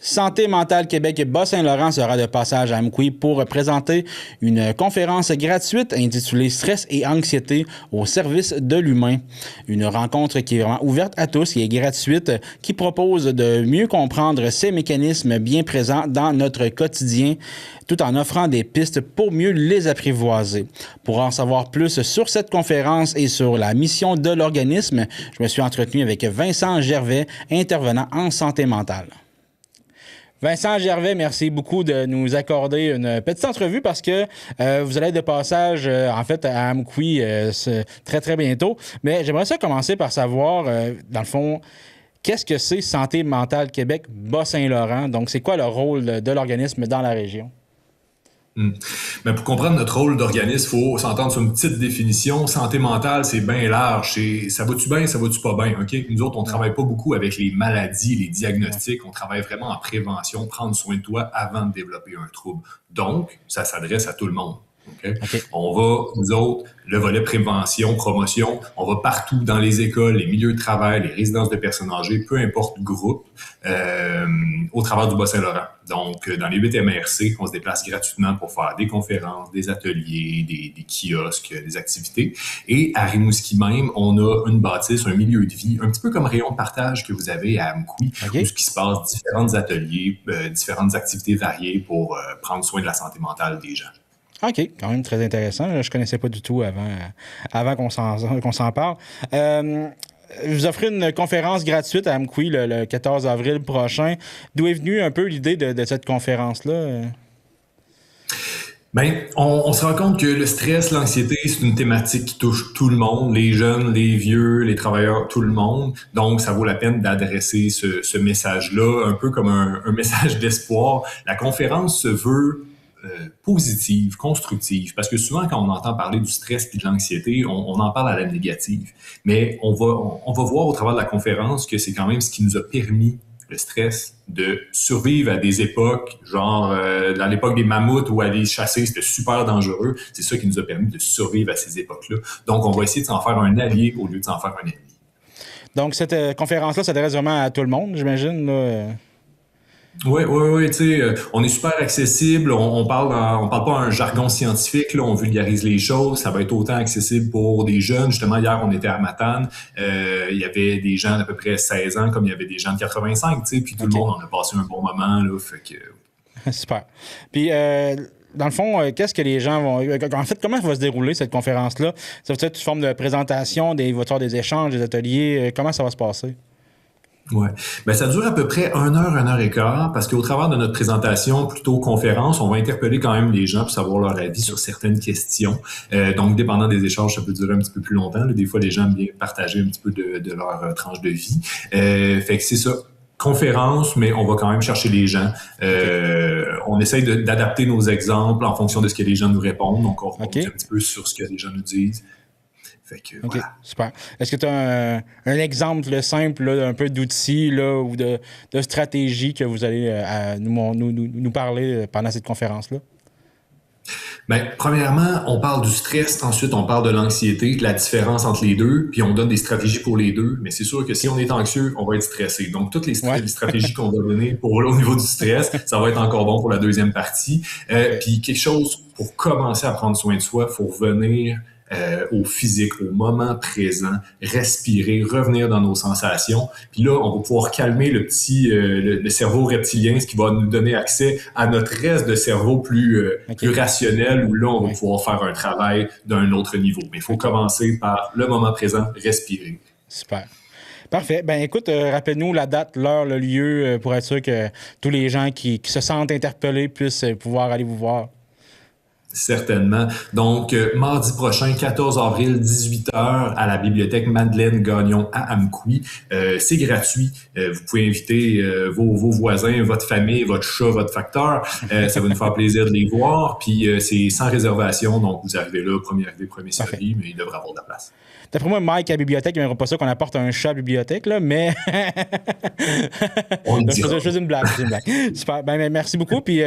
Santé mentale Québec Bas-Saint-Laurent sera de passage à Amqui pour présenter une conférence gratuite intitulée Stress et anxiété au service de l'humain. Une rencontre qui est vraiment ouverte à tous, qui est gratuite, qui propose de mieux comprendre ces mécanismes bien présents dans notre quotidien, tout en offrant des pistes pour mieux les apprivoiser. Pour en savoir plus sur cette conférence et sur la mission de l'organisme, je me suis entretenu avec Vincent Gervais, intervenant en santé mentale. Vincent Gervais, merci beaucoup de nous accorder une petite entrevue parce que vous allez être de passage, en fait, à Amqui très, très bientôt. Mais j'aimerais ça commencer par savoir, dans le fond, qu'est-ce que c'est Santé mentale Québec Bas-Saint-Laurent? Donc, c'est quoi le rôle de l'organisme dans la région? Mais pour comprendre notre rôle d'organisme, il faut s'entendre sur une petite définition. Santé mentale, c'est bien large. Ça va-tu bien, ça va-tu pas bien? Okay? Nous autres, on travaille pas beaucoup avec les maladies, les diagnostics. On travaille vraiment en prévention, prendre soin de toi avant de développer un trouble. Donc, ça s'adresse à tout le monde. Okay? On va, nous autres, le volet prévention, promotion, on va partout dans les écoles, les milieux de travail, les résidences de personnes âgées, peu importe le groupe, au travers du Bas-Saint-Laurent. Donc, dans les 8 MRC, on se déplace gratuitement pour faire des conférences, des ateliers, des kiosques, des activités. Et à Rimouski même, on a une bâtisse, un milieu de vie, un petit peu comme rayon de partage que vous avez à Amqui, où ce qui se passe, différents ateliers, différentes activités variées pour prendre soin de la santé mentale des gens. OK, quand même très intéressant. Je ne connaissais pas du tout avant qu'on s'en parle. Vous offrez une conférence gratuite à Amqui le 14 avril prochain. D'où est venue un peu l'idée de cette conférence-là? Bien, on se rend compte que le stress, l'anxiété, c'est une thématique qui touche tout le monde, les jeunes, les vieux, les travailleurs, tout le monde. Donc, ça vaut la peine d'adresser ce message-là, un peu comme un message d'espoir. La conférence se veut positive, constructive, parce que souvent quand on entend parler du stress et de l'anxiété, on en parle à la négative. Mais on va voir au travers de la conférence que c'est quand même ce qui nous a permis, le stress, de survivre à des époques, genre dans l'époque des mammouths où aller chasser, c'était super dangereux. C'est ça qui nous a permis de survivre à ces époques-là. Donc, on va essayer de s'en faire un allié au lieu de s'en faire un ennemi. Donc, cette conférence-là s'adresse vraiment à tout le monde, j'imagine, là? Oui, tu sais, on est super accessible, on parle pas un jargon scientifique, là, on vulgarise les choses, ça va être autant accessible pour des jeunes. Justement, hier, on était à Matane, il y avait des gens d'à peu près 16 ans, comme il y avait des gens de 85, tu sais, puis tout le monde en a passé un bon moment, là, fait que... Super. Puis, dans le fond, qu'est-ce que les gens vont... En fait, comment va se dérouler cette conférence-là? Ça va être une forme de présentation, il va y avoir des échanges, des ateliers, comment ça va se passer? Ouais. Ben, ça dure à peu près 1 heure et quart, parce qu'au travers de notre présentation, plutôt conférence, on va interpeller quand même les gens pour savoir leur avis sur certaines questions. Donc, dépendant des échanges, ça peut durer un petit peu plus longtemps. Là. Des fois, les gens aiment bien partager un petit peu de leur tranche de vie. Fait que c'est ça. Conférence, mais on va quand même chercher les gens. On essaye d'adapter nos exemples en fonction de ce que les gens nous répondent. Donc, on rebondit un petit peu sur ce que les gens nous disent. Fait que, voilà. Super. Est-ce que tu as un exemple simple, là, un peu d'outils là, ou de stratégie que vous allez nous parler pendant cette conférence-là? Bien, premièrement, on parle du stress, ensuite on parle de l'anxiété, de la différence entre les deux, puis on donne des stratégies pour les deux. Mais c'est sûr que si on est anxieux, on va être stressé. Donc, toutes les stratégies qu'on va donner au niveau du stress, ça va être encore bon pour la deuxième partie. Puis quelque chose, pour commencer à prendre soin de soi, il faut revenir au physique, au moment présent, respirer, revenir dans nos sensations. Puis là, on va pouvoir calmer le cerveau reptilien, ce qui va nous donner accès à notre reste de cerveau plus rationnel, où là, on va pouvoir faire un travail d'un autre niveau. Mais il faut commencer par le moment présent, respirer. Super. Parfait. Ben écoute, rappelle-nous la date, l'heure, le lieu, pour être sûr que tous les gens qui se sentent interpellés puissent pouvoir aller vous voir. Certainement. Donc, mardi prochain, 14 avril, 18h, à la bibliothèque Madeleine-Gagnon à Amqui. C'est gratuit. Vous pouvez inviter vos voisins, votre famille, votre chat, votre facteur. Ça va nous faire plaisir de les voir. Puis, c'est sans réservation. Donc, vous arrivez là, premier arrivé, premier servi, mais il devrait avoir de la place. D'après moi, Mike à la bibliothèque, il n'aimerait pas ça qu'on apporte un chat à la bibliothèque, là, mais... je faisais une blague. Super. Ben, merci beaucoup. Puis,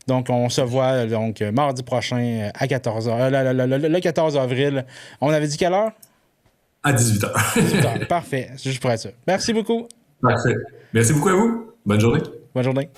donc, on se voit donc mardi prochain à 14h. Le 14 avril. On avait dit quelle heure? À 18h. 18h. Parfait. C'est juste pour être ça. Merci beaucoup. Parfait. Merci beaucoup à vous. Bonne journée. Bonne journée.